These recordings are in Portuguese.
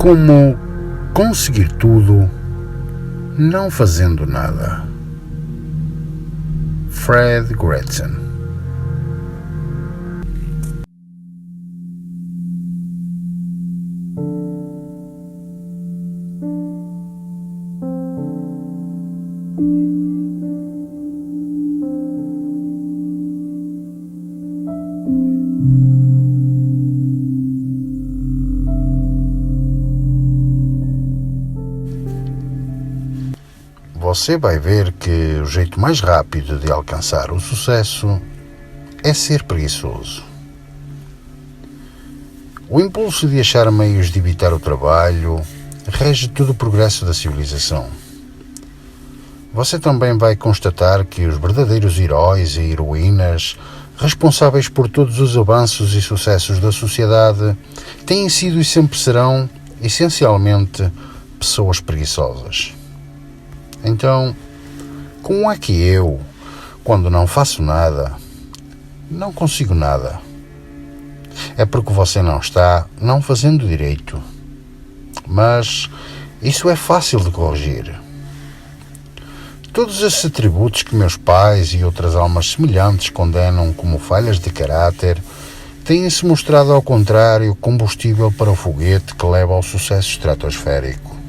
Como conseguir tudo não fazendo nada. Fred Gretchen. Você vai ver que o jeito mais rápido de alcançar o sucesso é ser preguiçoso. O impulso de achar meios de evitar o trabalho rege todo o progresso da civilização. Você também vai constatar que os verdadeiros heróis e heroínas responsáveis por todos os avanços e sucessos da sociedade têm sido e sempre serão, essencialmente, pessoas preguiçosas. Então, como é que eu, quando não faço nada, não consigo nada? É porque você não está não fazendo direito. Mas isso é fácil de corrigir. Todos esses atributos que meus pais e outras almas semelhantes condenam como falhas de caráter têm-se mostrado, ao contrário, combustível para o foguete que leva ao sucesso estratosférico.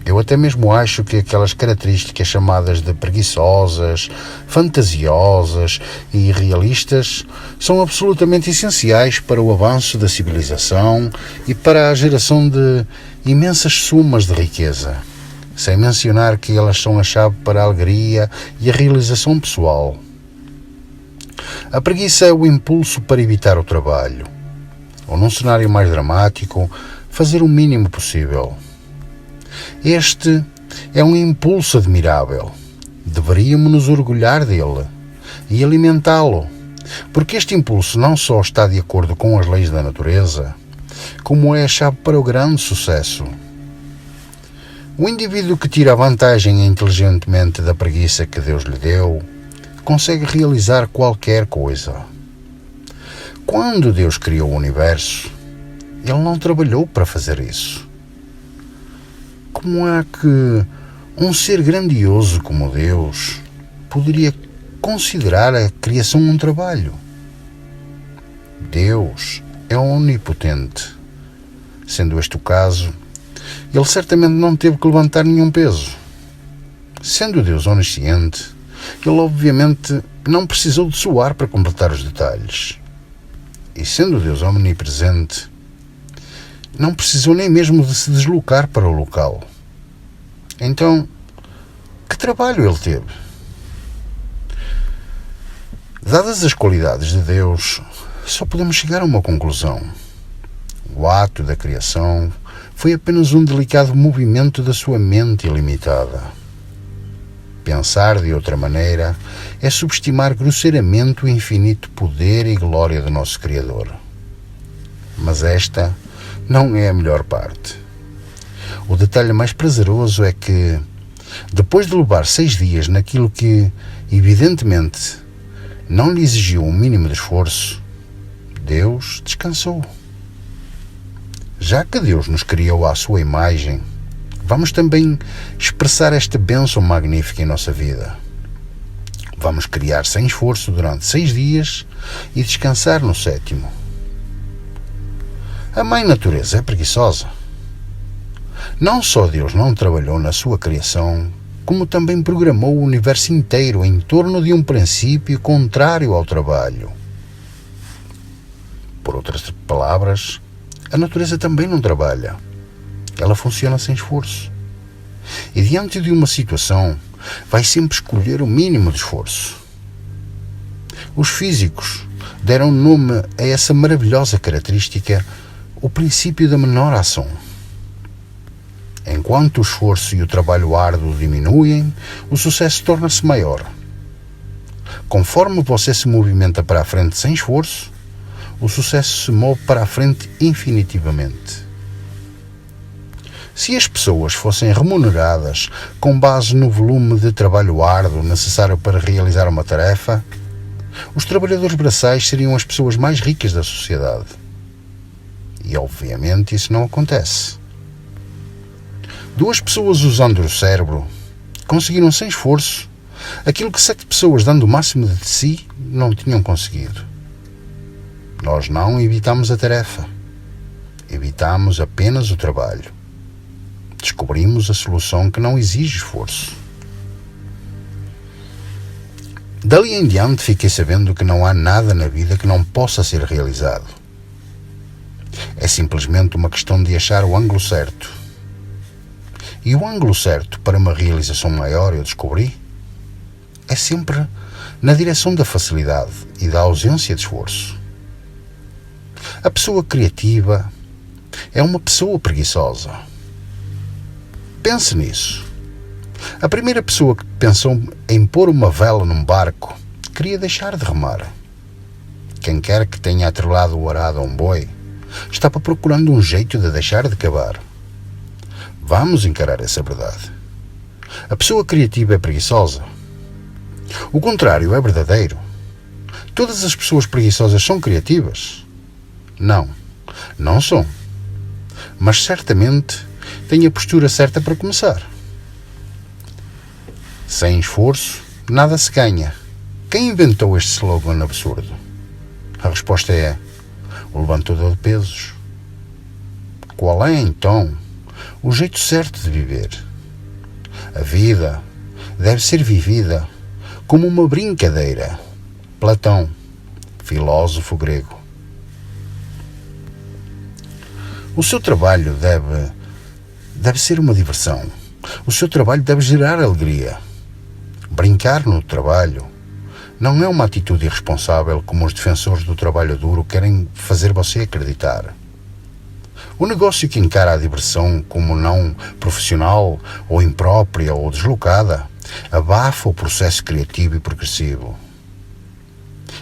Eu até mesmo acho que aquelas características chamadas de preguiçosas, fantasiosas e irrealistas são absolutamente essenciais para o avanço da civilização e para a geração de imensas sumas de riqueza, sem mencionar que elas são a chave para a alegria e a realização pessoal. A preguiça é o impulso para evitar o trabalho, ou num cenário mais dramático, fazer o mínimo possível. Este é um impulso admirável. Deveríamos nos orgulhar dele e alimentá-lo, porque este impulso não só está de acordo com as leis da natureza, como é a chave para o grande sucesso. O indivíduo que tira vantagem inteligentemente da preguiça que Deus lhe deu, consegue realizar qualquer coisa. Quando Deus criou o universo, Ele não trabalhou para fazer isso. Como é que um ser grandioso como Deus poderia considerar a criação um trabalho? Deus é onipotente. Sendo este o caso, Ele certamente não teve que levantar nenhum peso. Sendo Deus onisciente, Ele obviamente não precisou de suar para completar os detalhes. E sendo Deus omnipresente, não precisou nem mesmo de se deslocar para o local. Então, que trabalho ele teve? Dadas as qualidades de Deus, só podemos chegar a uma conclusão. O ato da criação foi apenas um delicado movimento da sua mente ilimitada. Pensar de outra maneira é subestimar grosseiramente o infinito poder e glória do nosso Criador. Mas esta não é a melhor parte. O detalhe mais prazeroso é que, depois de levar 6 dias naquilo que, evidentemente, não lhe exigiu um mínimo de esforço, Deus descansou. Já que Deus nos criou à sua imagem, vamos também expressar esta bênção magnífica em nossa vida. Vamos criar sem esforço durante 6 dias e descansar no 7º. A mãe natureza é preguiçosa. Não só Deus não trabalhou na sua criação, como também programou o universo inteiro em torno de um princípio contrário ao trabalho. Por outras palavras, a natureza também não trabalha. Ela funciona sem esforço. E diante de uma situação, vai sempre escolher o mínimo de esforço. Os físicos deram nome a essa maravilhosa característica, o princípio da menor ação. Enquanto o esforço e o trabalho árduo diminuem, o sucesso torna-se maior. Conforme você se movimenta para a frente sem esforço, o sucesso se move para a frente infinitivamente. Se as pessoas fossem remuneradas com base no volume de trabalho árduo necessário para realizar uma tarefa, os trabalhadores braçais seriam as pessoas mais ricas da sociedade. E obviamente isso não acontece. 2 pessoas usando o cérebro conseguiram sem esforço aquilo que 7 pessoas dando o máximo de si não tinham conseguido. Nós não evitamos a tarefa, evitamos apenas o trabalho. Descobrimos a solução que não exige esforço. Dali em diante fiquei sabendo que não há nada na vida que não possa ser realizado. É simplesmente uma questão de achar o ângulo certo. E o ângulo certo para uma realização maior, eu descobri, é sempre na direção da facilidade e da ausência de esforço. A pessoa criativa é uma pessoa preguiçosa. Pense nisso. A primeira pessoa que pensou em pôr uma vela num barco queria deixar de remar. Quem quer que tenha atrelado o arado a um boi estava procurando um jeito de deixar de cavar. Vamos encarar essa verdade. A pessoa criativa é preguiçosa. O contrário é verdadeiro. Todas as pessoas preguiçosas são criativas? Não, não são. Mas certamente têm a postura certa para começar. Sem esforço, nada se ganha. Quem inventou este slogan absurdo? A resposta é o levantador de pesos. Qual é, então, o jeito certo de viver? A vida deve ser vivida como uma brincadeira. Platão, filósofo grego. O seu trabalho deve ser uma diversão. O seu trabalho deve gerar alegria. Brincar no trabalho não é uma atitude irresponsável como os defensores do trabalho duro querem fazer você acreditar. O negócio que encara a diversão como não profissional, ou imprópria, ou deslocada, abafa o processo criativo e progressivo.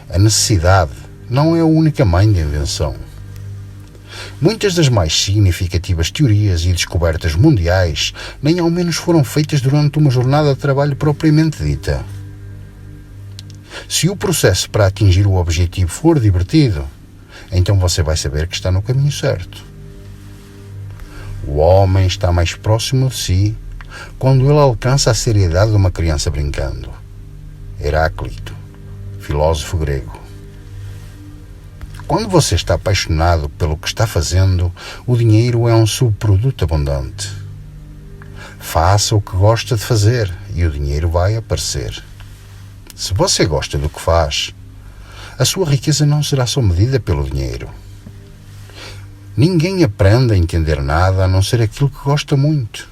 A necessidade não é a única mãe da invenção. Muitas das mais significativas teorias e descobertas mundiais nem ao menos foram feitas durante uma jornada de trabalho propriamente dita. Se o processo para atingir o objetivo for divertido, então você vai saber que está no caminho certo. O homem está mais próximo de si quando ele alcança a seriedade de uma criança brincando. Heráclito, filósofo grego. Quando você está apaixonado pelo que está fazendo, o dinheiro é um subproduto abundante. Faça o que gosta de fazer e o dinheiro vai aparecer. Se você gosta do que faz, a sua riqueza não será só medida pelo dinheiro. Ninguém aprende a entender nada a não ser aquilo que gosta muito.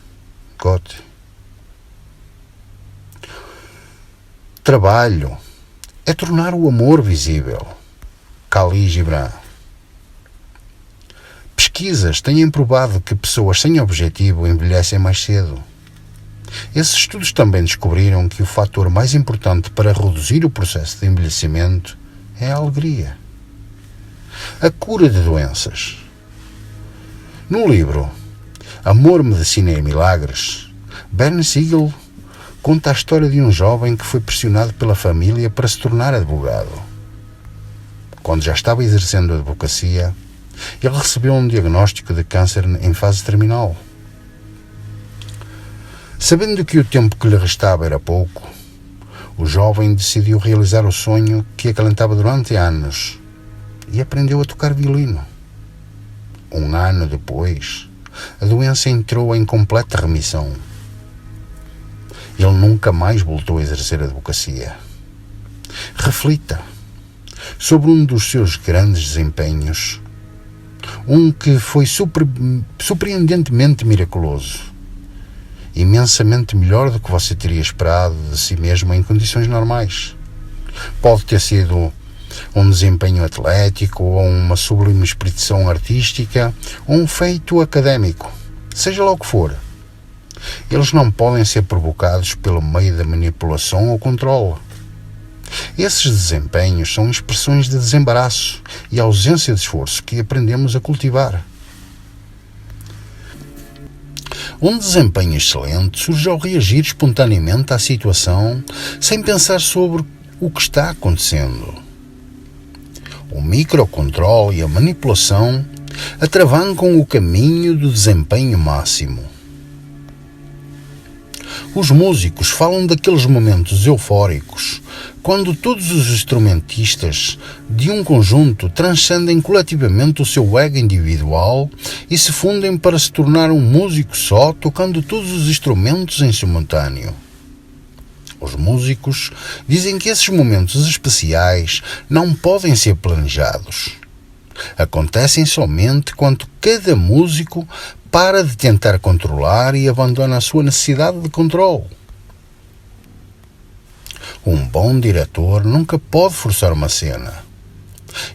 Goethe. Trabalho é tornar o amor visível. Khalil Gibran. Pesquisas têm provado que pessoas sem objetivo envelhecem mais cedo. Esses estudos também descobriram que o fator mais importante para reduzir o processo de envelhecimento é a alegria. A cura de doenças. No livro Amor, Medicina e Milagres, Bernie Siegel conta a história de um jovem que foi pressionado pela família para se tornar advogado. Quando já estava exercendo a advocacia, ele recebeu um diagnóstico de câncer em fase terminal. Sabendo que o tempo que lhe restava era pouco, o jovem decidiu realizar o sonho que acalentava durante anos e aprendeu a tocar violino. 1 ano depois, a doença entrou em completa remissão. Ele nunca mais voltou a exercer a advocacia. Reflita sobre um dos seus grandes desempenhos, um que foi surpreendentemente miraculoso, imensamente melhor do que você teria esperado de si mesmo em condições normais. Pode ter sido um desempenho atlético, ou uma sublime expressão artística, ou um feito académico, seja lá o que for. Eles não podem ser provocados pelo meio da manipulação ou controle. Esses desempenhos são expressões de desembaraço e ausência de esforço que aprendemos a cultivar. Um desempenho excelente surge ao reagir espontaneamente à situação sem pensar sobre o que está acontecendo. O microcontrole e a manipulação atravancam o caminho do desempenho máximo. Os músicos falam daqueles momentos eufóricos, quando todos os instrumentistas de um conjunto transcendem coletivamente o seu ego individual e se fundem para se tornar um músico só, tocando todos os instrumentos em simultâneo. Os músicos dizem que esses momentos especiais não podem ser planejados. Acontecem somente quando cada músico para de tentar controlar e abandona a sua necessidade de controle. Um bom diretor nunca pode forçar uma cena.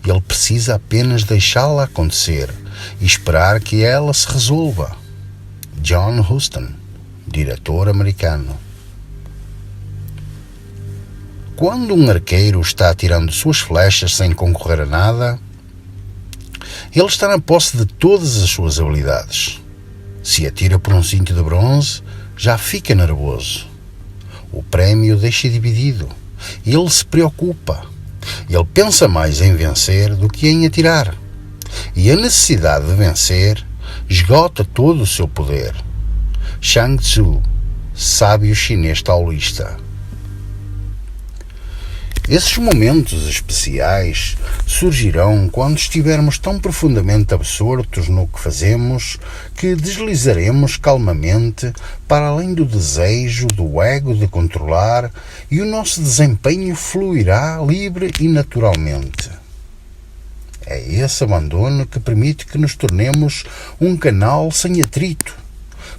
Ele precisa apenas deixá-la acontecer e esperar que ela se resolva. John Huston, diretor americano. Quando um arqueiro está atirando suas flechas sem concorrer a nada, ele está na posse de todas as suas habilidades. Se atira por um cinto de bronze, já fica nervoso. O prémio deixa dividido. Ele se preocupa. Ele pensa mais em vencer do que em atirar. E a necessidade de vencer esgota todo o seu poder. Shang Tzu, sábio chinês taoísta. Esses momentos especiais surgirão quando estivermos tão profundamente absortos no que fazemos que deslizaremos calmamente para além do desejo do ego de controlar e o nosso desempenho fluirá livre e naturalmente. É esse abandono que permite que nos tornemos um canal sem atrito,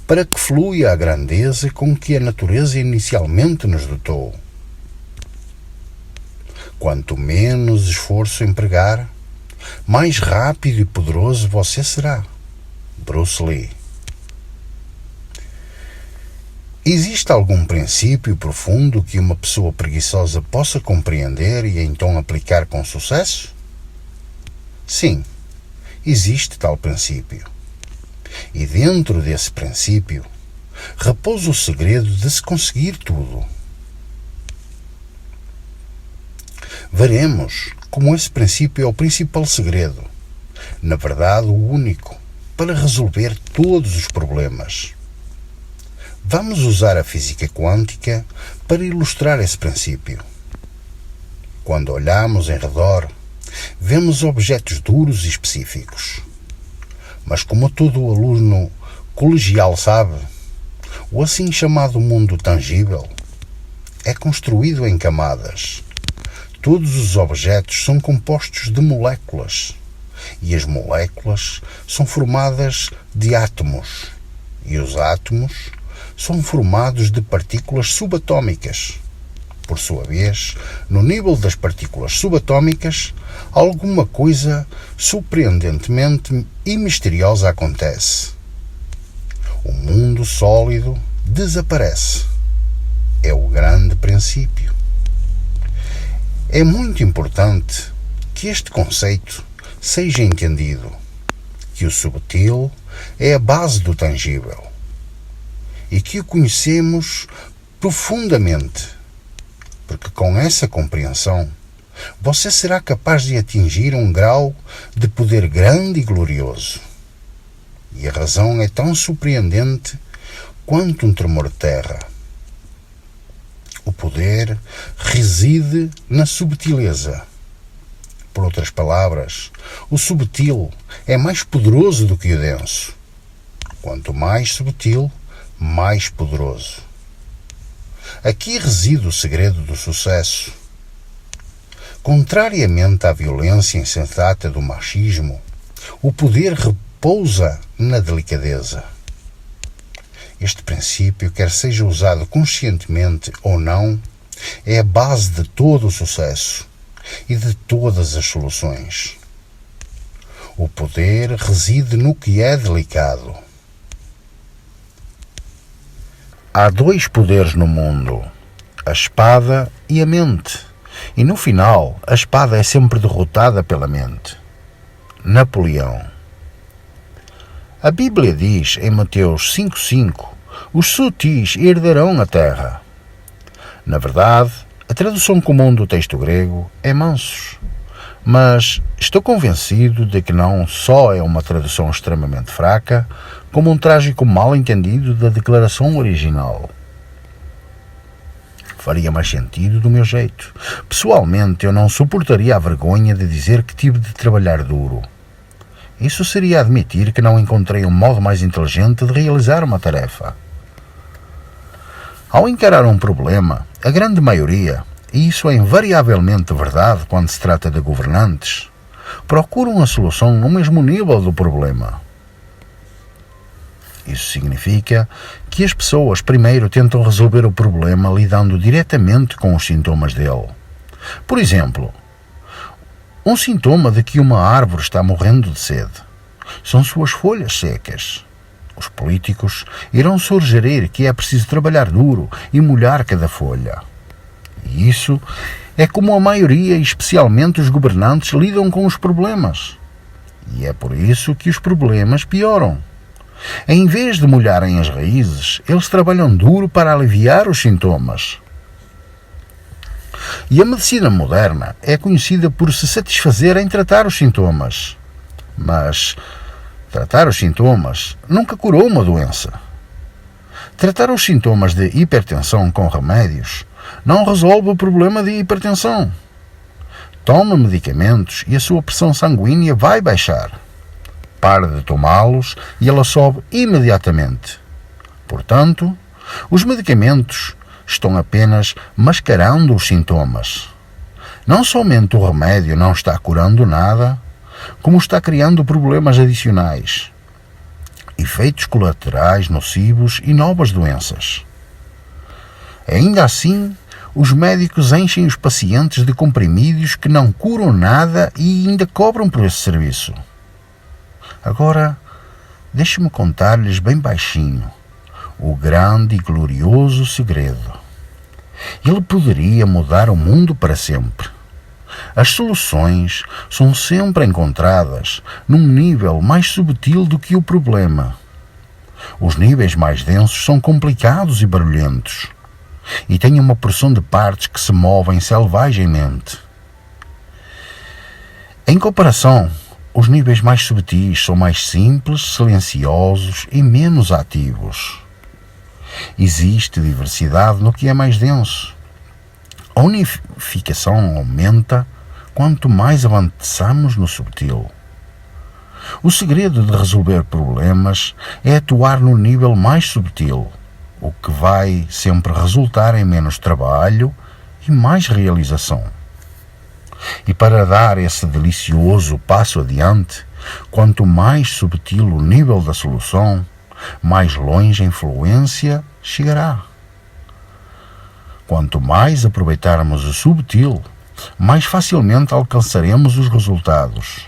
para que flua a grandeza com que a natureza inicialmente nos dotou. Quanto menos esforço empregar, mais rápido e poderoso você será. Bruce Lee. Existe algum princípio profundo que uma pessoa preguiçosa possa compreender e então aplicar com sucesso? Sim, existe tal princípio. E dentro desse princípio repousa o segredo de se conseguir tudo. Veremos como esse princípio é o principal segredo, na verdade o único, para resolver todos os problemas. Vamos usar a física quântica para ilustrar esse princípio. Quando olhamos em redor, vemos objetos duros e específicos. Mas como todo aluno colegial sabe, o assim chamado mundo tangível é construído em camadas. Todos os objetos são compostos de moléculas, e as moléculas são formadas de átomos, e os átomos são formados de partículas subatômicas. Por sua vez, no nível das partículas subatômicas, alguma coisa surpreendentemente e misteriosa acontece. O mundo sólido desaparece. É o grande princípio. É muito importante que este conceito seja entendido, que o subtil é a base do tangível e que o conhecemos profundamente, porque com essa compreensão você será capaz de atingir um grau de poder grande e glorioso. E a razão é tão surpreendente quanto um tremor de terra. O poder reside na subtileza. Por outras palavras, o subtil é mais poderoso do que o denso. Quanto mais subtil, mais poderoso. Aqui reside o segredo do sucesso. Contrariamente à violência insensata do machismo, o poder repousa na delicadeza. Este princípio, quer seja usado conscientemente ou não, é a base de todo o sucesso e de todas as soluções. O poder reside no que é delicado. Há dois poderes no mundo, a espada e a mente. E no final, a espada é sempre derrotada pela mente. Napoleão. A Bíblia diz em Mateus 5,5: os sutis herdarão a terra. Na verdade, a tradução comum do texto grego é mansos. mas estou convencido de que não só é uma tradução extremamente fraca, como um trágico mal-entendido da declaração original. Faria mais sentido do meu jeito. Pessoalmente, eu não suportaria a vergonha de dizer que tive de trabalhar duro. Isso seria admitir que não encontrei um modo mais inteligente de realizar uma tarefa. Ao encarar um problema, a grande maioria, e isso é invariavelmente verdade quando se trata de governantes, procuram a solução no mesmo nível do problema. Isso significa que as pessoas primeiro tentam resolver o problema lidando diretamente com os sintomas dele. Por exemplo, um sintoma de que uma árvore está morrendo de sede são suas folhas secas. Os políticos irão sugerir que é preciso trabalhar duro e molhar cada folha. E isso é como a maioria, especialmente os governantes, lidam com os problemas. E é por isso que os problemas pioram. Em vez de molharem as raízes, eles trabalham duro para aliviar os sintomas. E a medicina moderna é conhecida por se satisfazer em tratar os sintomas. Mas tratar os sintomas nunca curou uma doença. Tratar os sintomas de hipertensão com remédios não resolve o problema de hipertensão. Toma medicamentos e a sua pressão sanguínea vai baixar. Para de tomá-los e ela sobe imediatamente. Portanto, os medicamentos estão apenas mascarando os sintomas. Não somente o remédio não está curando nada, como está criando problemas adicionais, efeitos colaterais nocivos e novas doenças. Ainda assim, os médicos enchem os pacientes de comprimidos que não curam nada e ainda cobram por esse serviço. Agora, deixe-me contar-lhes bem baixinho o grande e glorioso segredo. Ele poderia mudar o mundo para sempre. As soluções são sempre encontradas num nível mais subtil do que o problema. Os níveis mais densos são complicados e barulhentos, e têm uma porção de partes que se movem selvagemmente. Em comparação, os níveis mais subtis são mais simples, silenciosos e menos ativos. Existe diversidade no que é mais denso. A unificação aumenta quanto mais avançamos no subtil. O segredo de resolver problemas é atuar no nível mais subtil, o que vai sempre resultar em menos trabalho e mais realização. E para dar esse delicioso passo adiante, quanto mais subtil o nível da solução, mais longe a influência chegará. Quanto mais aproveitarmos o subtil, mais facilmente alcançaremos os resultados.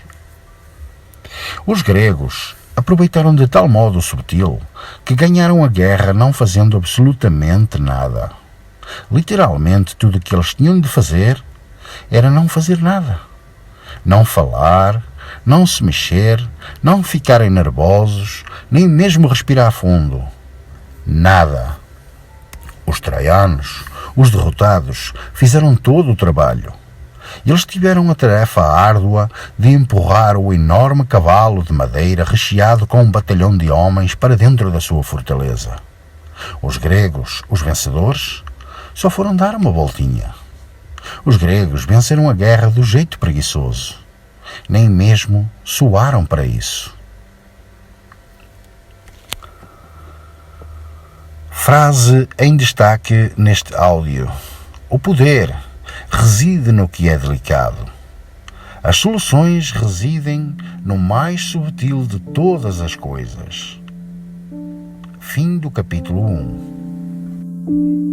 Os gregos aproveitaram de tal modo o subtil que ganharam a guerra não fazendo absolutamente nada. Literalmente tudo o que eles tinham de fazer era não fazer nada. Não falar, não se mexer, não ficarem nervosos, nem mesmo respirar fundo. Nada. Os troianos, os derrotados, fizeram todo o trabalho. Eles tiveram a tarefa árdua de empurrar o enorme cavalo de madeira recheado com um batalhão de homens para dentro da sua fortaleza. Os gregos, os vencedores, só foram dar uma voltinha. Os gregos venceram a guerra do jeito preguiçoso. Nem mesmo suaram para isso. Frase em destaque neste áudio. O poder reside no que é delicado. As soluções residem no mais subtil de todas as coisas. Fim do capítulo 1.